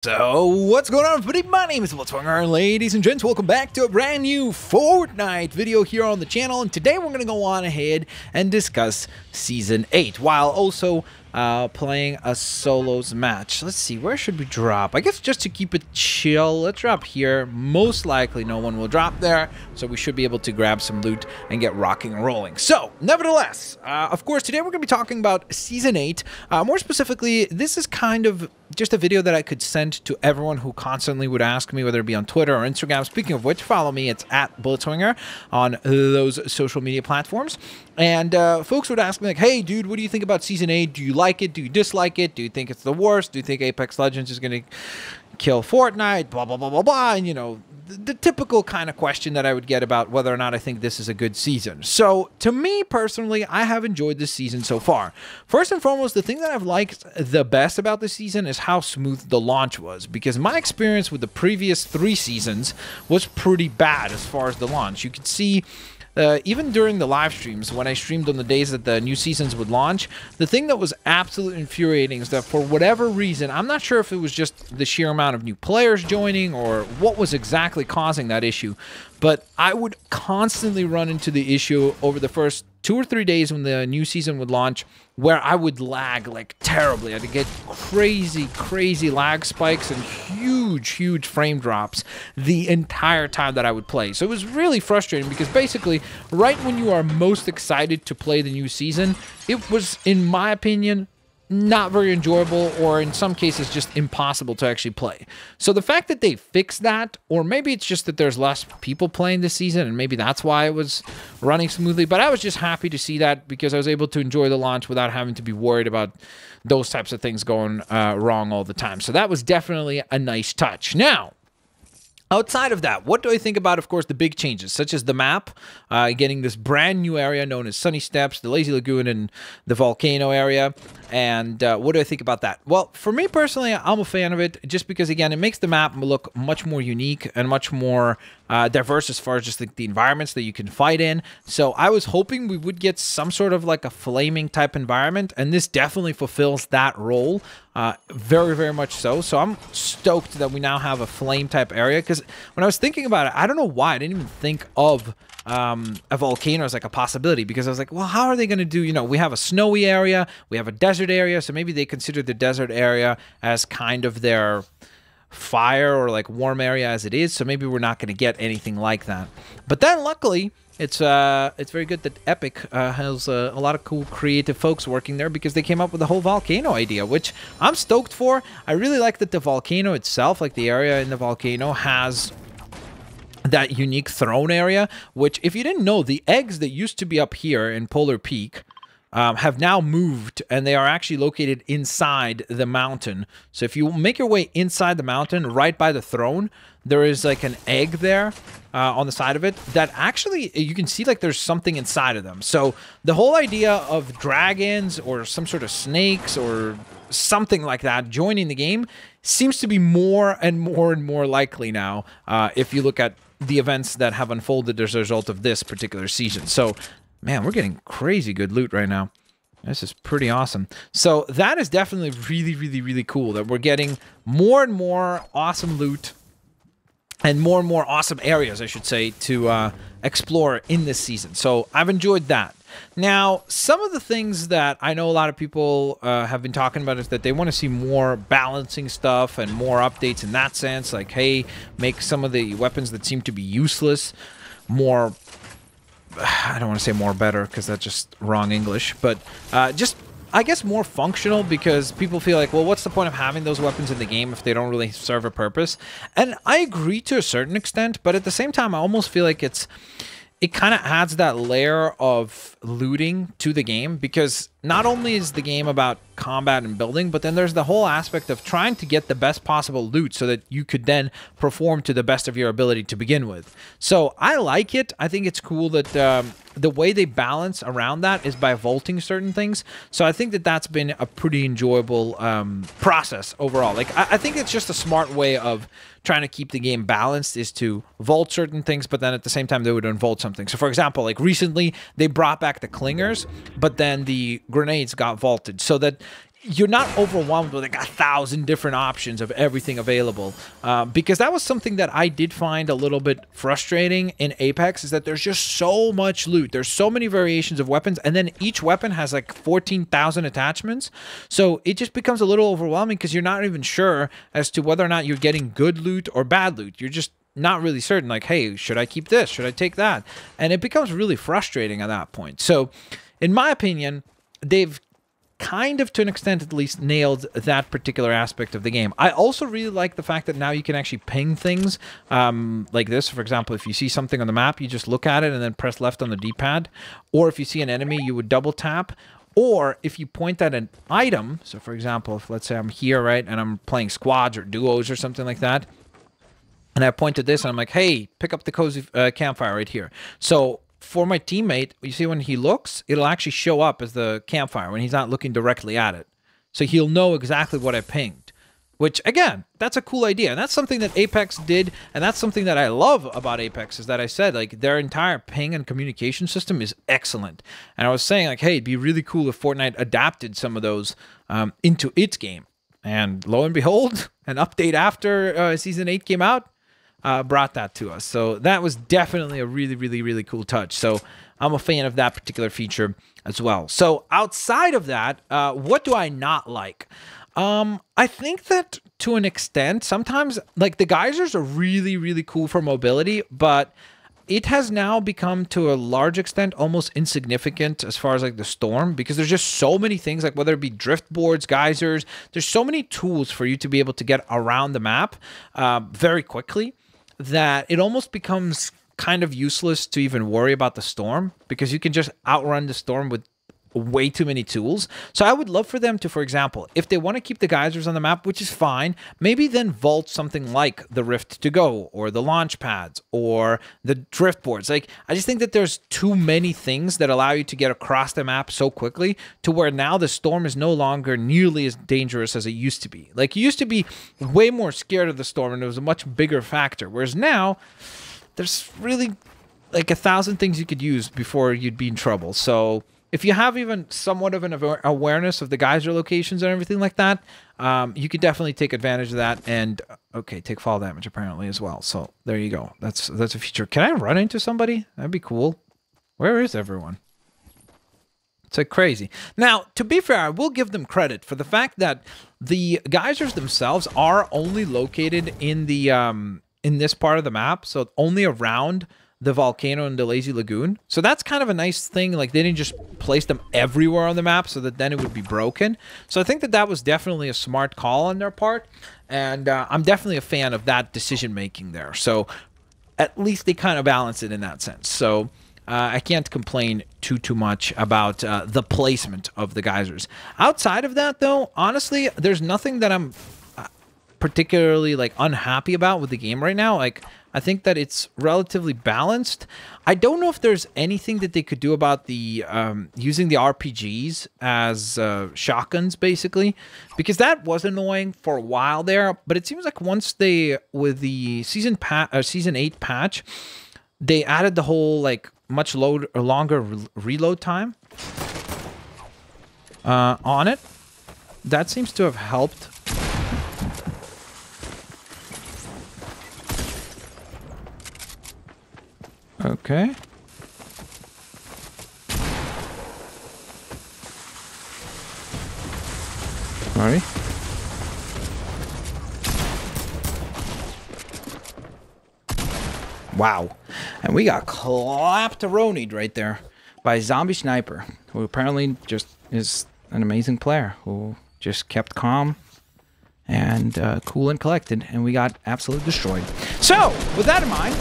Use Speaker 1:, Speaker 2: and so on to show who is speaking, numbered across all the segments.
Speaker 1: So, what's going on, everybody? My name is Blitzwanger, and ladies and gents, welcome back to a brand new Fortnite video here on the channel. And today we're going to go on ahead and discuss Season 8, while also playing a solos match. Let's see, where should we drop? I guess just to keep it chill, let's drop here. Most likely no one will drop there, so we should be able to grab some loot and get rocking and rolling. So, nevertheless, of course, today we're going to be talking about Season 8. More specifically, this is kind of just a video that I could send to everyone who constantly would ask me, whether it be on Twitter or Instagram. Speaking of which, follow me. It's at Blitzwanger on those social media platforms. And folks would ask me, like, hey, dude, what do you think about Season 8? Do you like it? Do you dislike it? Do you think it's the worst? Do you think Apex Legends is going to kill Fortnite? Blah, blah, blah, blah, blah. And, you know, the typical kind of question that I would get about whether or not I think this is a good season. So, to me, personally, I have enjoyed this season so far. First and foremost, the thing that I've liked the best about this season is how smooth the launch was, because my experience with the previous 3 seasons was pretty bad as far as the launch. You could see even during the live streams, when I streamed on the days that the new seasons would launch, the thing that was absolutely infuriating is that for whatever reason, I'm not sure if it was just the sheer amount of new players joining or what was exactly causing that issue, but I would constantly run into the issue over the first 2 or 3 days when the new season would launch, where I would lag like terribly. I'd get crazy lag spikes and huge frame drops the entire time that I would play. So it was really frustrating because basically right when you are most excited to play the new season, it was, in my opinion, not very enjoyable, or in some cases just impossible to actually play. So the fact that they fixed that, or maybe it's just that there's less people playing this season and maybe that's why it was running smoothly, but I was just happy to see that because I was able to enjoy the launch without having to be worried about those types of things going wrong all the time. So that was definitely a nice touch. Now, outside of that, what do I think about, of course, the big changes, such as the map, getting this brand new area known as Sunny Steps, the Lazy Lagoon, and the Volcano area? And what do I think about that? Well, for me personally, I'm a fan of it just because, again, it makes the map look much more unique and much more diverse as far as just the environments that you can fight in. So I was hoping we would get some sort of like a flaming type environment, and this definitely fulfills that role. Very much so. So I'm stoked that we now have a flame type area, because when I was thinking about it, I don't know why I didn't even think of a volcano as like a possibility, because I was like, well, how are they going to do, you know, we have a snowy area, we have a desert area, so maybe they consider the desert area as kind of their fire or like warm area as it is, so maybe we're not going to get anything like that. But then luckily it's very good that Epic has a lot of cool creative folks working there, because they came up with the whole volcano idea, which I'm stoked for. I really like that the volcano itself, like the area in the volcano, has that unique throne area, which, if you didn't know, the eggs that used to be up here in Polar Peak have now moved, and they are actually located inside the mountain. So if you make your way inside the mountain, right by the throne, there is like an egg there on the side of it that actually you can see like there's something inside of them. So the whole idea of dragons or some sort of snakes or something like that joining the game seems to be more and more likely now, if you look at the events that have unfolded as a result of this particular season. So, man, we're getting crazy good loot right now. This is pretty awesome. So that is definitely really cool that we're getting more and more awesome loot and more awesome areas, I should say, to explore in this season. So I've enjoyed that. Now, some of the things that I know a lot of people have been talking about is that they want to see more balancing stuff and more updates in that sense. Like, hey, make some of the weapons that seem to be useless more... I don't want to say more better, because that's just wrong English, but just, I guess, more functional, because people feel like, well, what's the point of having those weapons in the game if they don't really serve a purpose? And I agree to a certain extent, but at the same time, I almost feel like it kind of adds that layer of looting to the game, because not only is the game about combat and building, but then there's the whole aspect of trying to get the best possible loot so that you could then perform to the best of your ability to begin with. So I like it. I think it's cool that the way they balance around that is by vaulting certain things. So I think that that's been a pretty enjoyable process overall. Like, I think it's just a smart way of trying to keep the game balanced, is to vault certain things, but then at the same time they would unvault something. So for example, like recently they brought back the clingers, but then the grenades got vaulted, so that you're not overwhelmed with like 1,000 different options of everything available, because that was something that I did find a little bit frustrating in Apex, is that there's just so much loot. There's so many variations of weapons, and then each weapon has like 14,000 attachments, so it just becomes a little overwhelming because you're not even sure as to whether or not you're getting good loot or bad loot. You're just not really certain, like, hey, should I keep this? Should I take that? And it becomes really frustrating at that point. So in my opinion, they've kind of, to an extent at least, nailed that particular aspect of the game. I also really like the fact that now you can actually ping things like this. For example, if you see something on the map, you just look at it and then press left on the D-pad. Or if you see an enemy, you would double tap. Or if you point at an item, so for example, if let's say I'm here, right, and I'm playing squads or duos or something like that, and I point at this and I'm like, hey, pick up the cozy campfire right here. So for my teammate, you see when he looks, it'll actually show up as the campfire when he's not looking directly at it. So he'll know exactly what I pinged, which again, that's a cool idea. And that's something that Apex did. And that's something that I love about Apex, is that I said, like, their entire ping and communication system is excellent. And I was saying, like, hey, it'd be really cool if Fortnite adapted some of those into its game. And lo and behold, an update after Season 8 came out brought that to us. So that was definitely a really, really, really cool touch. So I'm a fan of that particular feature as well. So outside of that, what do I not like? I think that to an extent, sometimes like the geysers are really, really cool for mobility, but it has now become, to a large extent, almost insignificant as far as like the storm, because there's just so many things, like whether it be drift boards, geysers, there's so many tools for you to be able to get around the map very quickly, that it almost becomes kind of useless to even worry about the storm, because you can just outrun the storm with way too many tools. So I would love for them to, for example, if they want to keep the geysers on the map, which is fine, maybe then vault something like the Rift to Go or the launch pads or the drift boards. Like, I just think that there's too many things that allow you to get across the map so quickly, to where now the storm is no longer nearly as dangerous as it used to be. Like, you used to be way more scared of the storm and it was a much bigger factor, whereas now there's really like 1,000 things you could use before you'd be in trouble. So if you have even somewhat of an awareness of the geyser locations and everything like that, you could definitely take advantage of that. And okay, take fall damage apparently as well. So there you go. That's a feature. Can I run into somebody? That'd be cool. Where is everyone? It's like crazy. Now, to be fair, I will give them credit for the fact that the geysers themselves are only located in the in this part of the map, so only around the volcano and the lazy lagoon. So that's kind of a nice thing. Like, they didn't just place them everywhere on the map so that then it would be broken. So I think that that was definitely a smart call on their part, and I'm definitely a fan of that decision making there. So at least they kind of balance it in that sense. So I can't complain too much about the placement of the geysers. Outside of that, though, honestly, there's nothing that I'm particularly like unhappy about with the game right now. Like, I think that it's relatively balanced. I don't know if there's anything that they could do about the using the RPGs as shotguns, basically, because that was annoying for a while there. But it seems like once they, with the Season 8 patch, they added the whole like much longer reload time on it. That seems to have helped. Okay. Sorry. Wow. And we got clapped-a-ronied right there by Zombie Sniper, who apparently just is an amazing player, who just kept calm and cool and collected, and we got absolutely destroyed. So, with that in mind,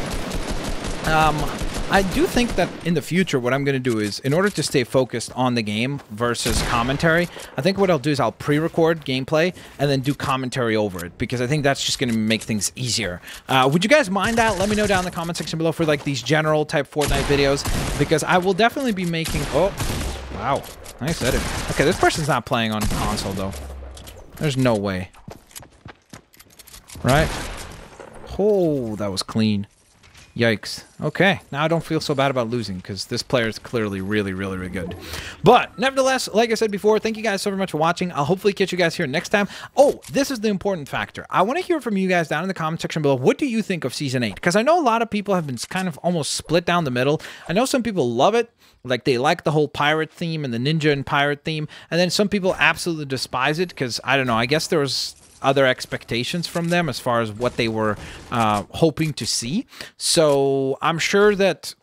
Speaker 1: I do think that in the future, what I'm going to do is, in order to stay focused on the game versus commentary, I think what I'll do is I'll pre-record gameplay and then do commentary over it, because I think that's just going to make things easier. Would you guys mind that? Let me know down in the comment section below for like these general type Fortnite videos, because I will definitely be making... Oh, wow. Nice edit. Okay, this person's not playing on console, though. There's no way. Right? Oh, that was clean. Yikes. Okay, now I don't feel so bad about losing because this player is clearly really, really, really good. But nevertheless, like I said before, thank you guys so very much for watching. I'll hopefully catch you guys here next time. Oh, this is the important factor. I want to hear from you guys down in the comment section below. What do you think of Season 8? Because I know a lot of people have been kind of almost split down the middle. I know some people love it. Like, they like the whole pirate theme and the ninja and pirate theme. And then some people absolutely despise it because, I don't know, I guess there was other expectations from them as far as what they were hoping to see. So I'm sure that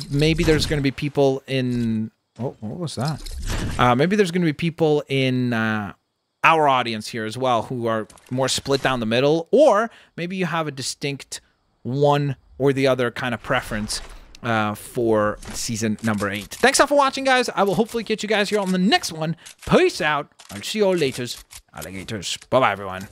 Speaker 1: maybe there's going to be people in... Oh, what was that? Maybe there's going to be people in our audience here as well who are more split down the middle. Or maybe you have a distinct one or the other kind of preference for season number 8. Thanks all for watching, guys. I will hopefully catch you guys here on the next one. Peace out. I'll see you all later, alligators. Bye-bye, everyone.